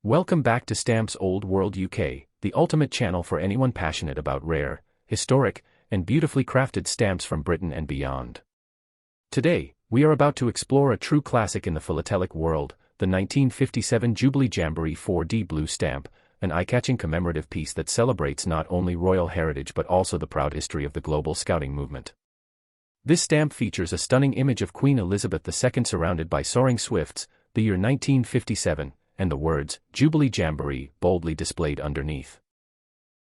Welcome back to Stamps Old World UK, the ultimate channel for anyone passionate about rare, historic, and beautifully crafted stamps from Britain and beyond. Today, we are about to explore a true classic in the philatelic world, the 1957 Jubilee Jamboree 4D blue stamp, an eye-catching commemorative piece that celebrates not only royal heritage but also the proud history of the global scouting movement. This stamp features a stunning image of Queen Elizabeth II surrounded by soaring swifts, the year 1957, and the words, Jubilee Jamboree, boldly displayed underneath.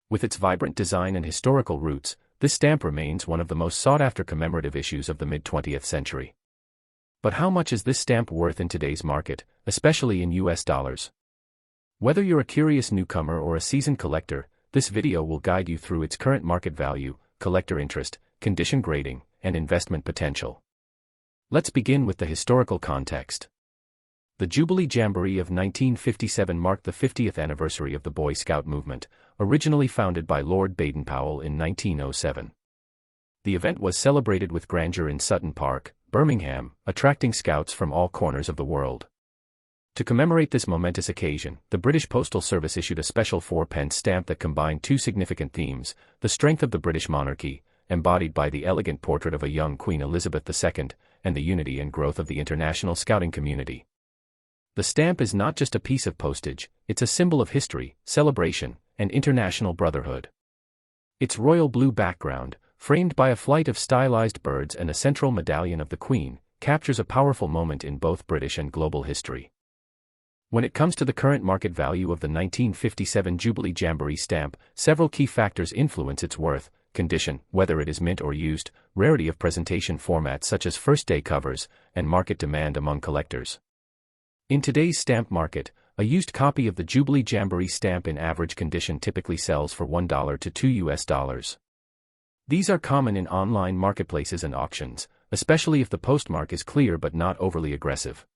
With its vibrant design and historical roots, this stamp remains one of the most sought-after commemorative issues of the mid-20th century. But how much is this stamp worth in today's market, especially in US dollars? Whether you're a curious newcomer or a seasoned collector, this video will guide you through its current market value, collector interest, condition grading, and investment potential. Let's begin with the historical context. The Jubilee Jamboree of 1957 marked the 50th anniversary of the Boy Scout movement, originally founded by Lord Baden-Powell in 1907. The event was celebrated with grandeur in Sutton Park, Birmingham, attracting scouts from all corners of the world. To commemorate this momentous occasion, the British Postal Service issued a special 4-pence stamp that combined two significant themes: the strength of the British monarchy, embodied by the elegant portrait of a young Queen Elizabeth II, and the unity and growth of the international scouting community. The stamp is not just a piece of postage, it's a symbol of history, celebration, and international brotherhood. Its royal blue background, framed by a flight of stylized birds and a central medallion of the Queen, captures a powerful moment in both British and global history. When it comes to the current market value of the 1957 Jubilee Jamboree stamp, several key factors influence its worth: condition, whether it is mint or used, rarity of presentation formats such as first-day covers, and market demand among collectors. In today's stamp market, a used copy of the Jubilee Jamboree stamp in average condition typically sells for $1 to $2. These are common in online marketplaces and auctions, especially if the postmark is clear but not overly aggressive.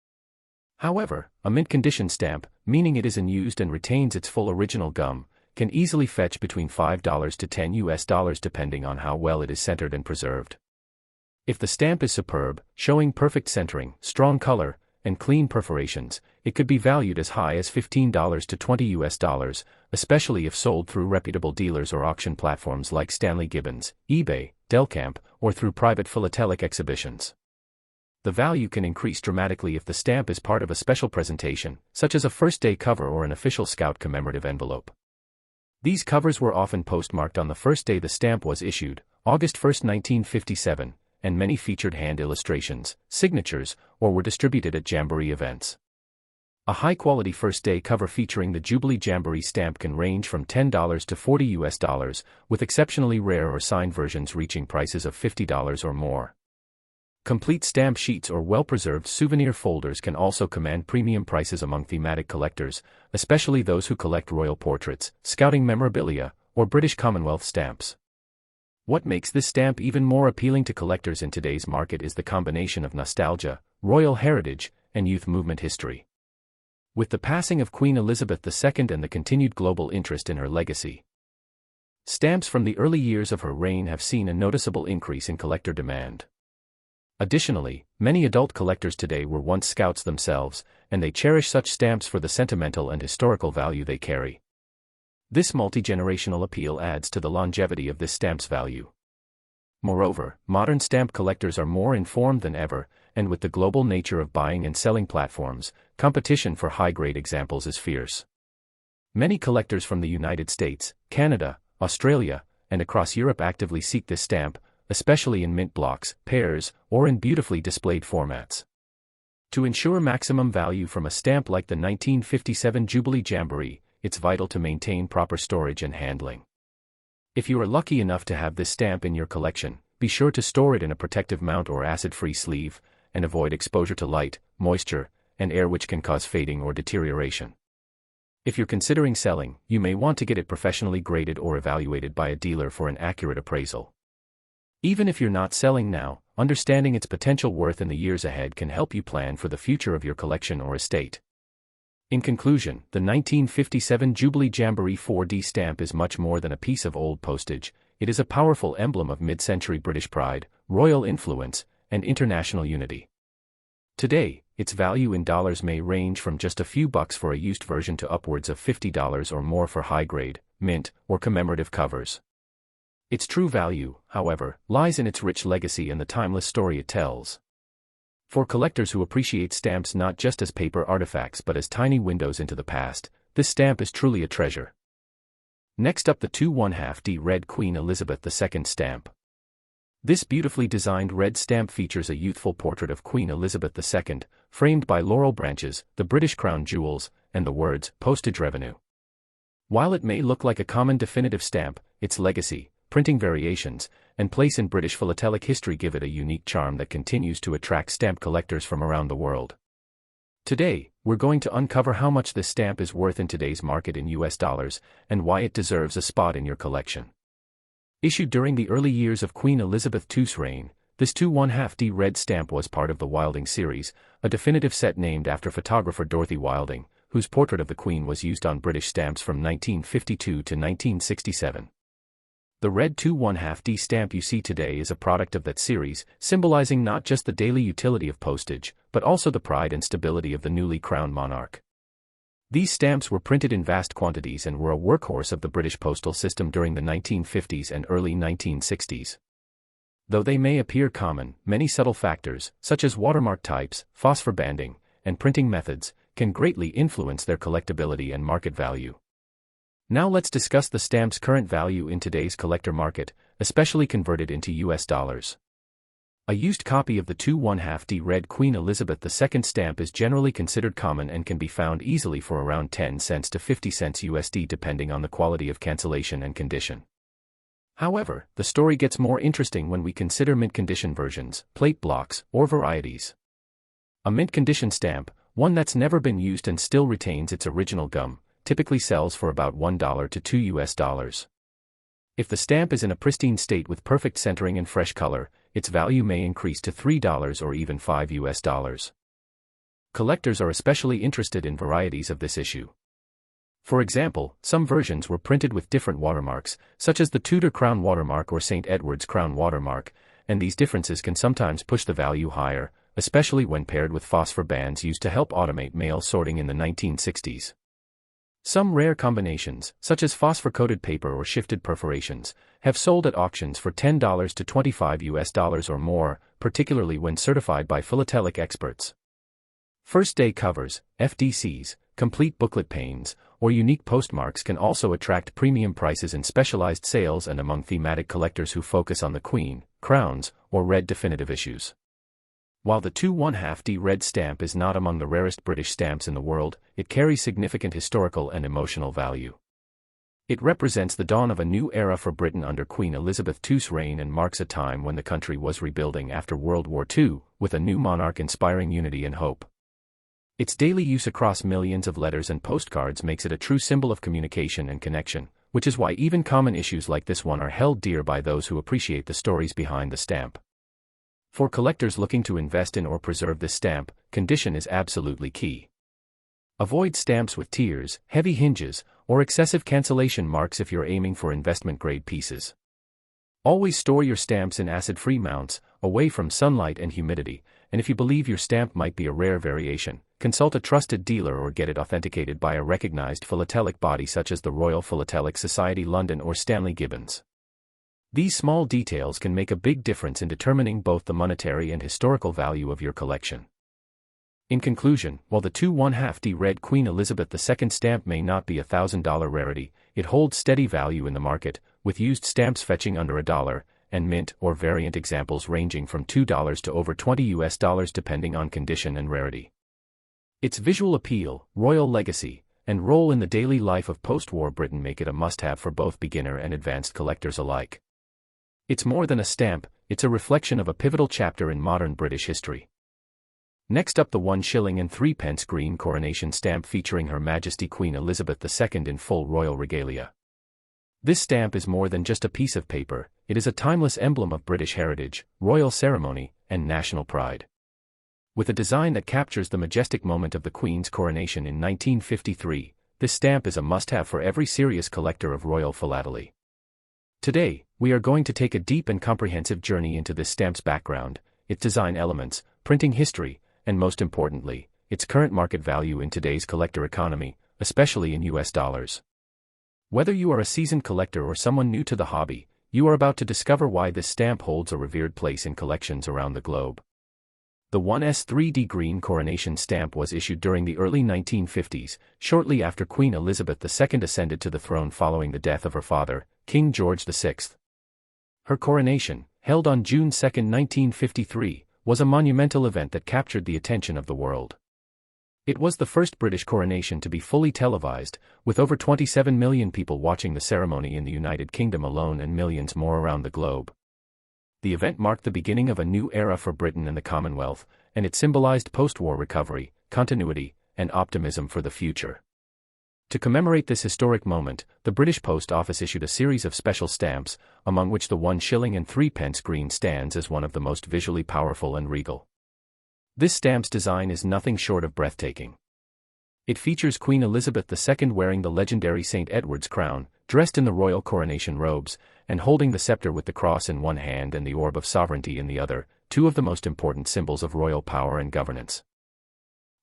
However, a mint condition stamp, meaning it is unused and retains its full original gum, can easily fetch between $5 to $10 depending on how well it is centered and preserved. If the stamp is superb, showing perfect centering, strong color, and clean perforations, it could be valued as high as $15 to $20, especially if sold through reputable dealers or auction platforms like Stanley Gibbons, eBay, Delcamp, or through private philatelic exhibitions. The value can increase dramatically if the stamp is part of a special presentation, such as a first-day cover or an official Scout commemorative envelope. These covers were often postmarked on the first day the stamp was issued, August 1, 1957, and many featured hand illustrations, signatures, or were distributed at Jamboree events. A high-quality first-day cover featuring the Jubilee Jamboree stamp can range from $10 to $40, with exceptionally rare or signed versions reaching prices of $50 or more. Complete stamp sheets or well-preserved souvenir folders can also command premium prices among thematic collectors, especially those who collect royal portraits, scouting memorabilia, or British Commonwealth stamps. What makes this stamp even more appealing to collectors in today's market is the combination of nostalgia, royal heritage, and youth movement history. With the passing of Queen Elizabeth II and the continued global interest in her legacy, stamps from the early years of her reign have seen a noticeable increase in collector demand. Additionally, many adult collectors today were once scouts themselves, and they cherish such stamps for the sentimental and historical value they carry. This multi-generational appeal adds to the longevity of this stamp's value. Moreover, modern stamp collectors are more informed than ever, and with the global nature of buying and selling platforms, competition for high-grade examples is fierce. Many collectors from the United States, Canada, Australia, and across Europe actively seek this stamp, especially in mint blocks, pairs, or in beautifully displayed formats. To ensure maximum value from a stamp like the 1957 Jubilee Jamboree, it's vital to maintain proper storage and handling. If you are lucky enough to have this stamp in your collection, be sure to store it in a protective mount or acid-free sleeve, and avoid exposure to light, moisture, and air which can cause fading or deterioration. If you're considering selling, you may want to get it professionally graded or evaluated by a dealer for an accurate appraisal. Even if you're not selling now, understanding its potential worth in the years ahead can help you plan for the future of your collection or estate. In conclusion, the 1957 Jubilee Jamboree 4D stamp is much more than a piece of old postage. It is a powerful emblem of mid-century British pride, royal influence, and international unity. Today, its value in dollars may range from just a few bucks for a used version to upwards of $50 or more for high-grade, mint, or commemorative covers. Its true value, however, lies in its rich legacy and the timeless story it tells. For collectors who appreciate stamps not just as paper artifacts but as tiny windows into the past, this stamp is truly a treasure. Next up, the 2½ Red Queen Elizabeth II stamp. This beautifully designed red stamp features a youthful portrait of Queen Elizabeth II, framed by laurel branches, the British crown jewels, and the words, postage revenue. While it may look like a common definitive stamp, its legacy, printing variations, and place in British philatelic history give it a unique charm that continues to attract stamp collectors from around the world. Today, we're going to uncover how much this stamp is worth in today's market in US dollars, and why it deserves a spot in your collection. Issued during the early years of Queen Elizabeth II's reign, this 2½ red stamp was part of the Wilding series, a definitive set named after photographer Dorothy Wilding, whose portrait of the Queen was used on British stamps from 1952 to 1967. The red 2½ stamp you see today is a product of that series, symbolizing not just the daily utility of postage, but also the pride and stability of the newly crowned monarch. These stamps were printed in vast quantities and were a workhorse of the British postal system during the 1950s and early 1960s. Though they may appear common, many subtle factors, such as watermark types, phosphor banding, and printing methods, can greatly influence their collectability and market value. Now let's discuss the stamp's current value in today's collector market, especially converted into US dollars. A used copy of the 2½ Red Queen Elizabeth II stamp is generally considered common and can be found easily for around 10 cents to 50 cents USD depending on the quality of cancellation and condition. However, the story gets more interesting when we consider mint condition versions, plate blocks, or varieties. A mint condition stamp, one that's never been used and still retains its original gum, typically sells for about $1 to $2. If the stamp is in a pristine state with perfect centering and fresh color, its value may increase to $3 or even $5. Collectors are especially interested in varieties of this issue. For example, some versions were printed with different watermarks, such as the Tudor Crown watermark or St. Edward's Crown watermark, and these differences can sometimes push the value higher, especially when paired with phosphor bands used to help automate mail sorting in the 1960s. Some rare combinations, such as phosphor-coated paper or shifted perforations, have sold at auctions for $10 to $25 or more, particularly when certified by philatelic experts. First-day covers, FDCs, complete booklet panes, or unique postmarks can also attract premium prices in specialized sales and among thematic collectors who focus on the Queen, crowns, or red definitive issues. While the 2½ red stamp is not among the rarest British stamps in the world, it carries significant historical and emotional value. It represents the dawn of a new era for Britain under Queen Elizabeth II's reign and marks a time when the country was rebuilding after World War II, with a new monarch inspiring unity and hope. Its daily use across millions of letters and postcards makes it a true symbol of communication and connection, which is why even common issues like this one are held dear by those who appreciate the stories behind the stamp. For collectors looking to invest in or preserve this stamp, condition is absolutely key. Avoid stamps with tears, heavy hinges, or excessive cancellation marks if you're aiming for investment-grade pieces. Always store your stamps in acid-free mounts, away from sunlight and humidity, and if you believe your stamp might be a rare variation, consult a trusted dealer or get it authenticated by a recognized philatelic body such as the Royal Philatelic Society London or Stanley Gibbons. These small details can make a big difference in determining both the monetary and historical value of your collection. In conclusion, while the 2½ Red Queen Elizabeth II stamp may not be a $1,000 rarity, it holds steady value in the market, with used stamps fetching under $1, and mint or variant examples ranging from $2 to over $20 depending on condition and rarity. Its visual appeal, royal legacy, and role in the daily life of post-war Britain make it a must-have for both beginner and advanced collectors alike. It's more than a stamp, it's a reflection of a pivotal chapter in modern British history. Next up, the 1 shilling and 3 pence green Coronation Stamp featuring Her Majesty Queen Elizabeth II in full royal regalia. This stamp is more than just a piece of paper, it is a timeless emblem of British heritage, royal ceremony, and national pride. With a design that captures the majestic moment of the Queen's coronation in 1953, this stamp is a must-have for every serious collector of royal philately. Today, we are going to take a deep and comprehensive journey into this stamp's background, its design elements, printing history, and most importantly, its current market value in today's collector economy, especially in US dollars. Whether you are a seasoned collector or someone new to the hobby, you are about to discover why this stamp holds a revered place in collections around the globe. The 1s 3D green Coronation Stamp was issued during the early 1950s, shortly after Queen Elizabeth II ascended to the throne following the death of her father, King George VI. Her coronation, held on June 2, 1953, was a monumental event that captured the attention of the world. It was the first British coronation to be fully televised, with over 27 million people watching the ceremony in the United Kingdom alone and millions more around the globe. The event marked the beginning of a new era for Britain and the Commonwealth, and it symbolized post-war recovery, continuity, and optimism for the future. To commemorate this historic moment, the British Post Office issued a series of special stamps, among which the 1 shilling and 3 pence green stands as one of the most visually powerful and regal. This stamp's design is nothing short of breathtaking. It features Queen Elizabeth II wearing the legendary St. Edward's crown, dressed in the royal coronation robes, and holding the scepter with the cross in one hand and the orb of sovereignty in the other, two of the most important symbols of royal power and governance.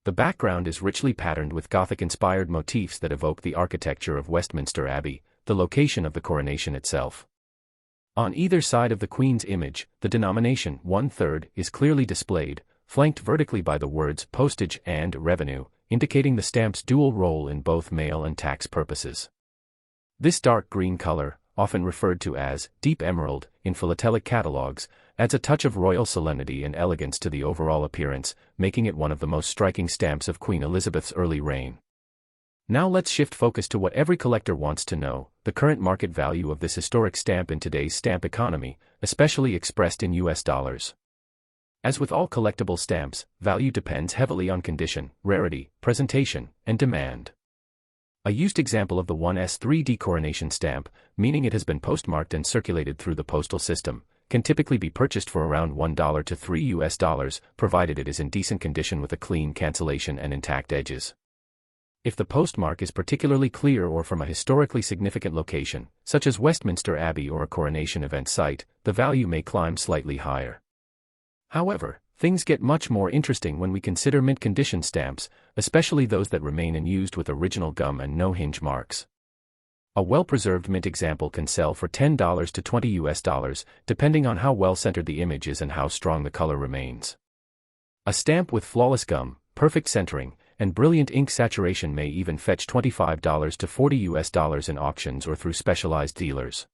The background is richly patterned with Gothic-inspired motifs that evoke the architecture of Westminster Abbey, the location of the coronation itself. On either side of the Queen's image, the denomination 1/3 is clearly displayed, flanked vertically by the words postage and revenue, indicating the stamp's dual role in both mail and tax purposes. This dark green color, often referred to as deep emerald in philatelic catalogs, adds a touch of royal solemnity and elegance to the overall appearance, making it one of the most striking stamps of Queen Elizabeth's early reign. Now let's shift focus to what every collector wants to know: the current market value of this historic stamp in today's stamp economy, especially expressed in US dollars. As with all collectible stamps, value depends heavily on condition, rarity, presentation, and demand. A used example of the 1s 3D Coronation Stamp, meaning it has been postmarked and circulated through the postal system, can typically be purchased for around $1 to $3, provided it is in decent condition with a clean cancellation and intact edges. If the postmark is particularly clear or from a historically significant location, such as Westminster Abbey or a coronation event site, the value may climb slightly higher. However, things get much more interesting when we consider mint condition stamps, especially those that remain unused with original gum and no hinge marks. A well-preserved mint example can sell for $10 to $20, depending on how well centered the image is and how strong the color remains. A stamp with flawless gum, perfect centering, and brilliant ink saturation may even fetch $25 to $40 in auctions or through specialized dealers.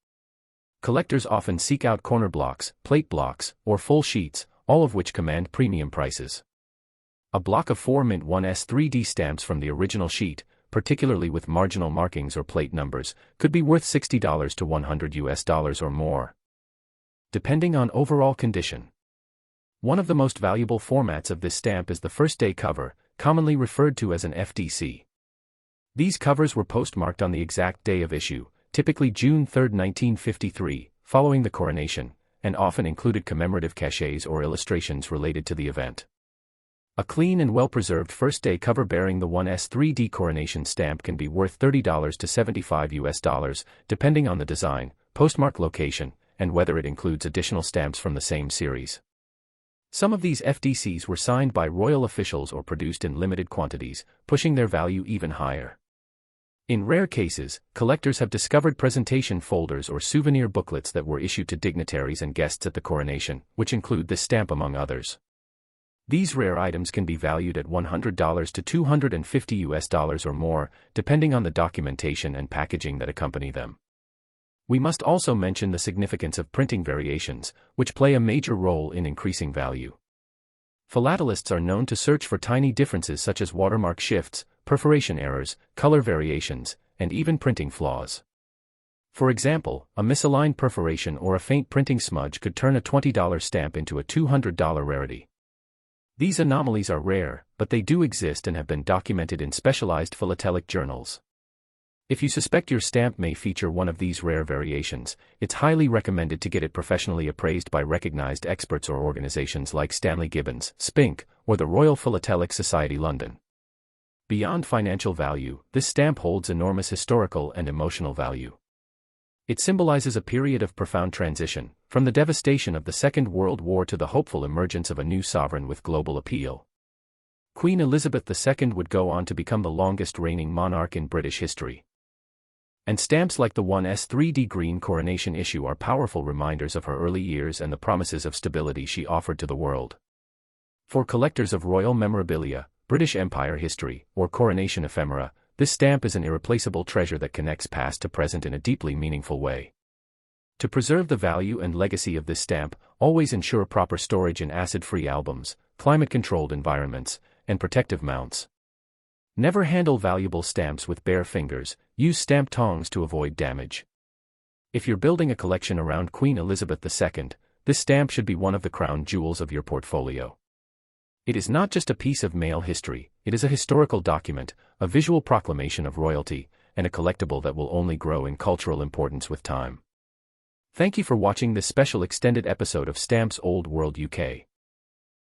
Collectors often seek out corner blocks, plate blocks, or full sheets, all of which command premium prices. A block of 4 mint 1s 3D stamps from the original sheet, particularly with marginal markings or plate numbers, could be worth $60 to $100 or more, depending on overall condition. One of the most valuable formats of this stamp is the first day cover, commonly referred to as an FDC. These covers were postmarked on the exact day of issue, typically June 3, 1953, following the coronation, and often included commemorative cachets or illustrations related to the event. A clean and well-preserved first-day cover bearing the 1s 3D Coronation Stamp can be worth $30 to $75, depending on the design, postmark location, and whether it includes additional stamps from the same series. Some of these FDCs were signed by royal officials or produced in limited quantities, pushing their value even higher. In rare cases, collectors have discovered presentation folders or souvenir booklets that were issued to dignitaries and guests at the coronation, which include this stamp among others. These rare items can be valued at $100 to $250 or more, depending on the documentation and packaging that accompany them. We must also mention the significance of printing variations, which play a major role in increasing value. Philatelists are known to search for tiny differences such as watermark shifts, perforation errors, color variations, and even printing flaws. For example, a misaligned perforation or a faint printing smudge could turn a $20 stamp into a $200 rarity. These anomalies are rare, but they do exist and have been documented in specialized philatelic journals. If you suspect your stamp may feature one of these rare variations, it's highly recommended to get it professionally appraised by recognized experts or organizations like Stanley Gibbons, Spink, or the Royal Philatelic Society London. Beyond financial value, this stamp holds enormous historical and emotional value. It symbolizes a period of profound transition, from the devastation of the Second World War to the hopeful emergence of a new sovereign with global appeal. Queen Elizabeth II would go on to become the longest reigning monarch in British history. And stamps like the 1's 3D green coronation issue are powerful reminders of her early years and the promises of stability she offered to the world. For collectors of royal memorabilia, British Empire history, or coronation ephemera, this stamp is an irreplaceable treasure that connects past to present in a deeply meaningful way. To preserve the value and legacy of this stamp, always ensure proper storage in acid-free albums, climate-controlled environments, and protective mounts. Never handle valuable stamps with bare fingers, use stamp tongs to avoid damage. If you're building a collection around Queen Elizabeth II, this stamp should be one of the crown jewels of your portfolio. It is not just a piece of mail history, it is a historical document, a visual proclamation of royalty, and a collectible that will only grow in cultural importance with time. Thank you for watching this special extended episode of Stamps Old World UK.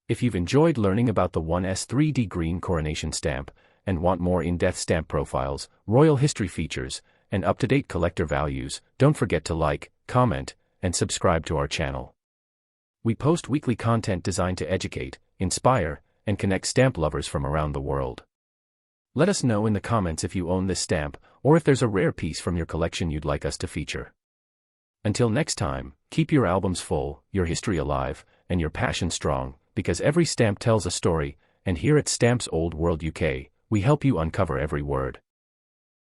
If you've enjoyed learning about the 1's 3D green coronation stamp, and want more in-depth stamp profiles, royal history features, and up-to-date collector values, don't forget to like, comment, and subscribe to our channel. We post weekly content designed to educate, inspire, and connect stamp lovers from around the world. Let us know in the comments if you own this stamp, or if there's a rare piece from your collection you'd like us to feature. Until next time, keep your albums full, your history alive, and your passion strong, because every stamp tells a story, and here at Stamps Old World UK, we help you uncover every word.